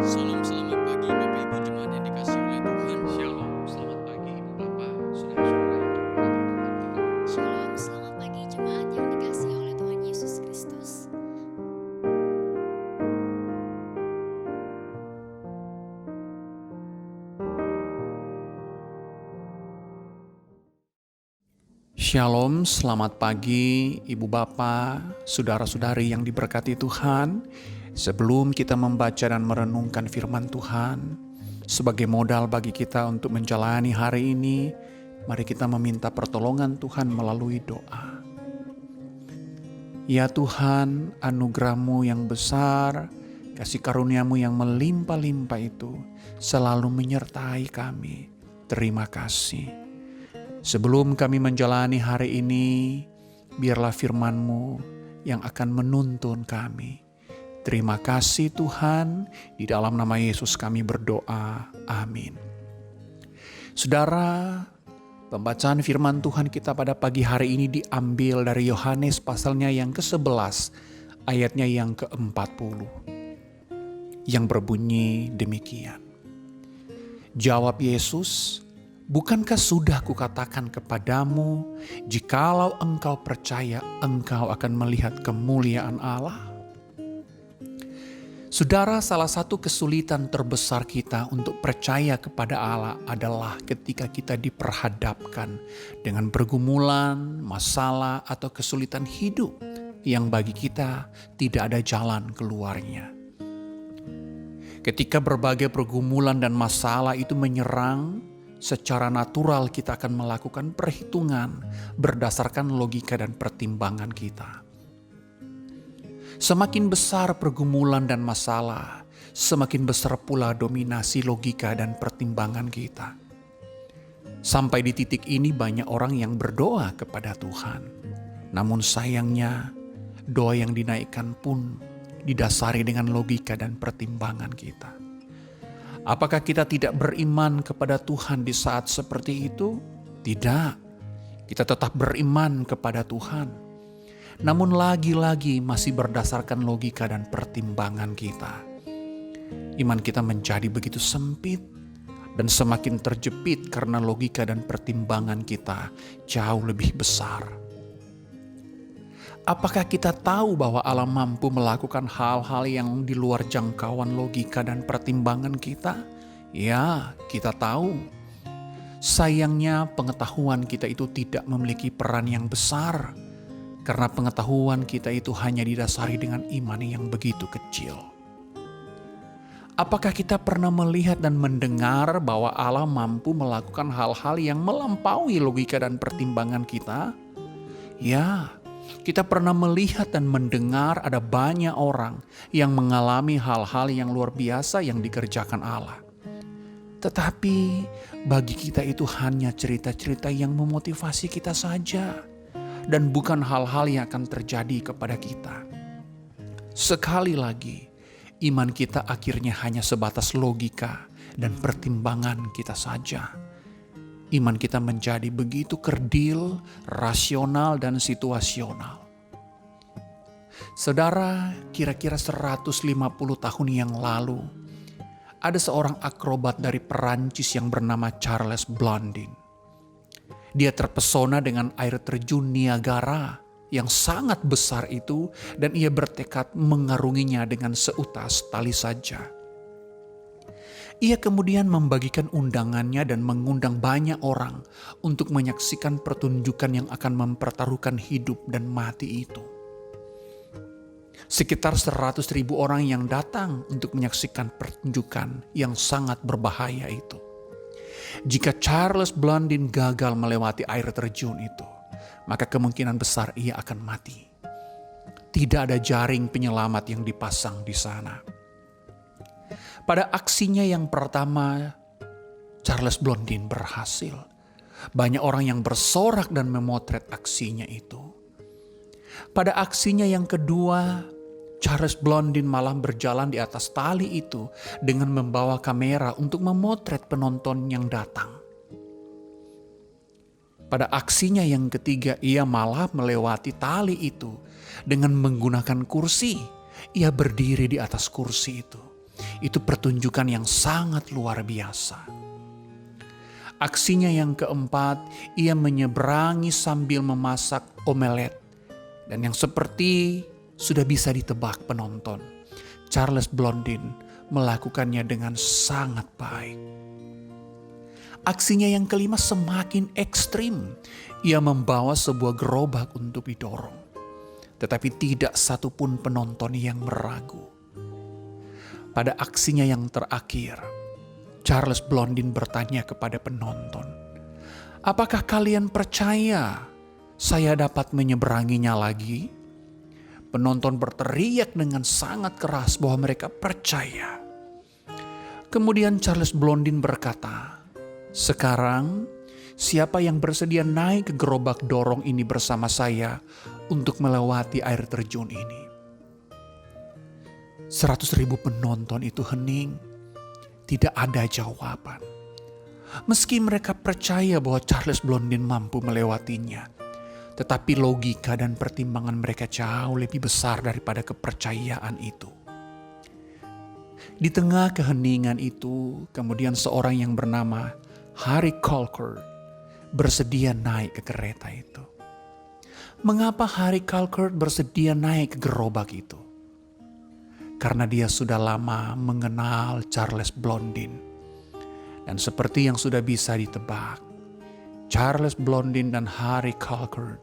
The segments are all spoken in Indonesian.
Salam selamat pagi Bapak Ibu jemaat yang dikasihi oleh Tuhan. Shalom, selamat pagi Ibu Bapak, saudara-saudara yang diberkati Tuhan kita. Shalom, selamat pagi jemaat yang dikasihi oleh Tuhan Yesus Kristus. Shalom, selamat pagi Ibu Bapak, saudara-saudari yang diberkati Tuhan. Sebelum kita membaca dan merenungkan firman Tuhan, sebagai modal bagi kita untuk menjalani hari ini, mari kita meminta pertolongan Tuhan melalui doa. Ya Tuhan, anugerah-Mu yang besar, kasih karunia-Mu yang melimpah-limpah itu selalu menyertai kami. Terima kasih. Sebelum kami menjalani hari ini, biarlah firman-Mu yang akan menuntun kami. Terima kasih Tuhan, di dalam nama Yesus kami berdoa, amin. Saudara, pembacaan firman Tuhan kita pada pagi hari ini diambil dari Yohanes pasalnya yang ke-11, ayatnya yang ke-40, yang berbunyi demikian. Jawab Yesus, bukankah sudah kukatakan kepadamu, jikalau engkau percaya, engkau akan melihat kemuliaan Allah? Saudara, salah satu kesulitan terbesar kita untuk percaya kepada Allah adalah ketika kita diperhadapkan dengan pergumulan, masalah, atau kesulitan hidup yang bagi kita tidak ada jalan keluarnya. Ketika berbagai pergumulan dan masalah itu menyerang, secara natural kita akan melakukan perhitungan berdasarkan logika dan pertimbangan kita. Semakin besar pergumulan dan masalah, semakin besar pula dominasi logika dan pertimbangan kita. Sampai di titik ini banyak orang yang berdoa kepada Tuhan. Namun sayangnya, doa yang dinaikkan pun didasari dengan logika dan pertimbangan kita. Apakah kita tidak beriman kepada Tuhan di saat seperti itu? Tidak. Kita tetap beriman kepada Tuhan. Namun lagi-lagi masih berdasarkan logika dan pertimbangan kita. Iman kita menjadi begitu sempit dan semakin terjepit karena logika dan pertimbangan kita jauh lebih besar. Apakah kita tahu bahwa Allah mampu melakukan hal-hal yang di luar jangkauan logika dan pertimbangan kita? Ya, kita tahu. Sayangnya pengetahuan kita itu tidak memiliki peran yang besar. Karena pengetahuan kita itu hanya didasari dengan iman yang begitu kecil. Apakah kita pernah melihat dan mendengar bahwa Allah mampu melakukan hal-hal yang melampaui logika dan pertimbangan kita? Ya, kita pernah melihat dan mendengar ada banyak orang yang mengalami hal-hal yang luar biasa yang dikerjakan Allah. Tetapi bagi kita itu hanya cerita-cerita yang memotivasi kita saja. Dan bukan hal-hal yang akan terjadi kepada kita. Sekali lagi, iman kita akhirnya hanya sebatas logika dan pertimbangan kita saja. Iman kita menjadi begitu kerdil, rasional, dan situasional. Saudara, kira-kira 150 tahun yang lalu, ada seorang akrobat dari Perancis yang bernama Charles Blondin. Dia terpesona dengan air terjun Niagara yang sangat besar itu dan ia bertekad mengarunginya dengan seutas tali saja. Ia kemudian membagikan undangannya dan mengundang banyak orang untuk menyaksikan pertunjukan yang akan mempertaruhkan hidup dan mati itu. Sekitar 100.000 orang yang datang untuk menyaksikan pertunjukan yang sangat berbahaya itu. Jika Charles Blondin gagal melewati air terjun itu, maka kemungkinan besar ia akan mati. Tidak ada jaring penyelamat yang dipasang di sana. Pada aksinya yang pertama, Charles Blondin berhasil. Banyak orang yang bersorak dan memotret aksinya itu. Pada aksinya yang kedua, Charles Blondin malah berjalan di atas tali itu dengan membawa kamera untuk memotret penonton yang datang. Pada aksinya yang ketiga, ia malah melewati tali itu dengan menggunakan kursi. Ia berdiri di atas kursi itu. Itu pertunjukan yang sangat luar biasa. Aksinya yang keempat, ia menyeberangi sambil memasak omelet. Dan yang seperti sudah bisa ditebak penonton, Charles Blondin melakukannya dengan sangat baik. Aksinya yang kelima semakin ekstrim. Ia membawa sebuah gerobak untuk didorong. Tetapi tidak satupun penonton yang meragu. Pada aksinya yang terakhir, Charles Blondin bertanya kepada penonton, "Apakah kalian percaya saya dapat menyeberanginya lagi?" Penonton berteriak dengan sangat keras bahwa mereka percaya. Kemudian Charles Blondin berkata, "Sekarang siapa yang bersedia naik ke gerobak dorong ini bersama saya untuk melewati air terjun ini?" 100.000 penonton itu hening. Tidak ada jawaban. Meski mereka percaya bahwa Charles Blondin mampu melewatinya, tetapi logika dan pertimbangan mereka jauh lebih besar daripada kepercayaan itu. Di tengah keheningan itu, kemudian seorang yang bernama Harry Calkert bersedia naik ke kereta itu. Mengapa Harry Calkert bersedia naik ke gerobak itu? Karena dia sudah lama mengenal Charles Blondin. Dan seperti yang sudah bisa ditebak, Charles Blondin dan Harry Calkert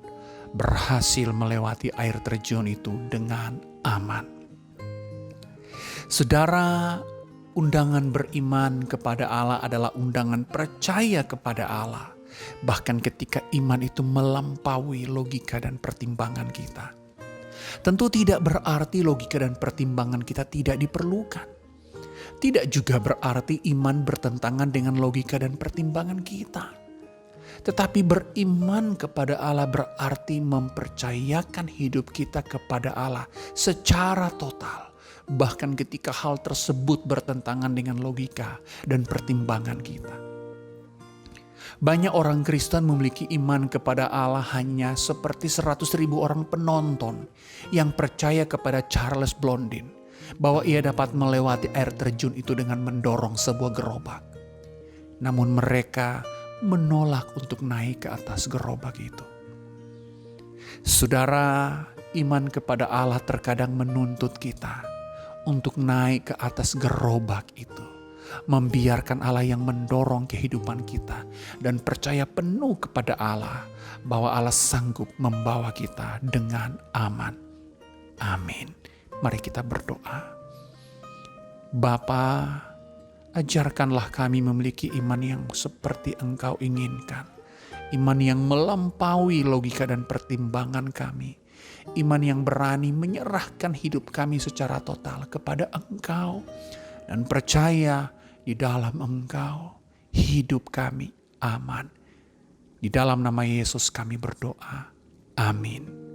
berhasil melewati air terjun itu dengan aman. Saudara, undangan beriman kepada Allah adalah undangan percaya kepada Allah. Bahkan ketika iman itu melampaui logika dan pertimbangan kita. Tentu tidak berarti logika dan pertimbangan kita tidak diperlukan. Tidak juga berarti iman bertentangan dengan logika dan pertimbangan kita. Tetapi beriman kepada Allah berarti mempercayakan hidup kita kepada Allah secara total. Bahkan ketika hal tersebut bertentangan dengan logika dan pertimbangan kita. Banyak orang Kristen memiliki iman kepada Allah hanya seperti 100.000 orang penonton yang percaya kepada Charles Blondin bahwa ia dapat melewati air terjun itu dengan mendorong sebuah gerobak. Namun mereka menolak untuk naik ke atas gerobak itu. Saudara, iman kepada Allah terkadang menuntut kita untuk naik ke atas gerobak itu. Membiarkan Allah yang mendorong kehidupan kita dan percaya penuh kepada Allah bahwa Allah sanggup membawa kita dengan aman. Amin. Mari kita berdoa. Bapa, ajarkanlah kami memiliki iman yang seperti Engkau inginkan. Iman yang melampaui logika dan pertimbangan kami. Iman yang berani menyerahkan hidup kami secara total kepada Engkau. Dan percaya di dalam Engkau hidup kami aman. Di dalam nama Yesus kami berdoa. Amin.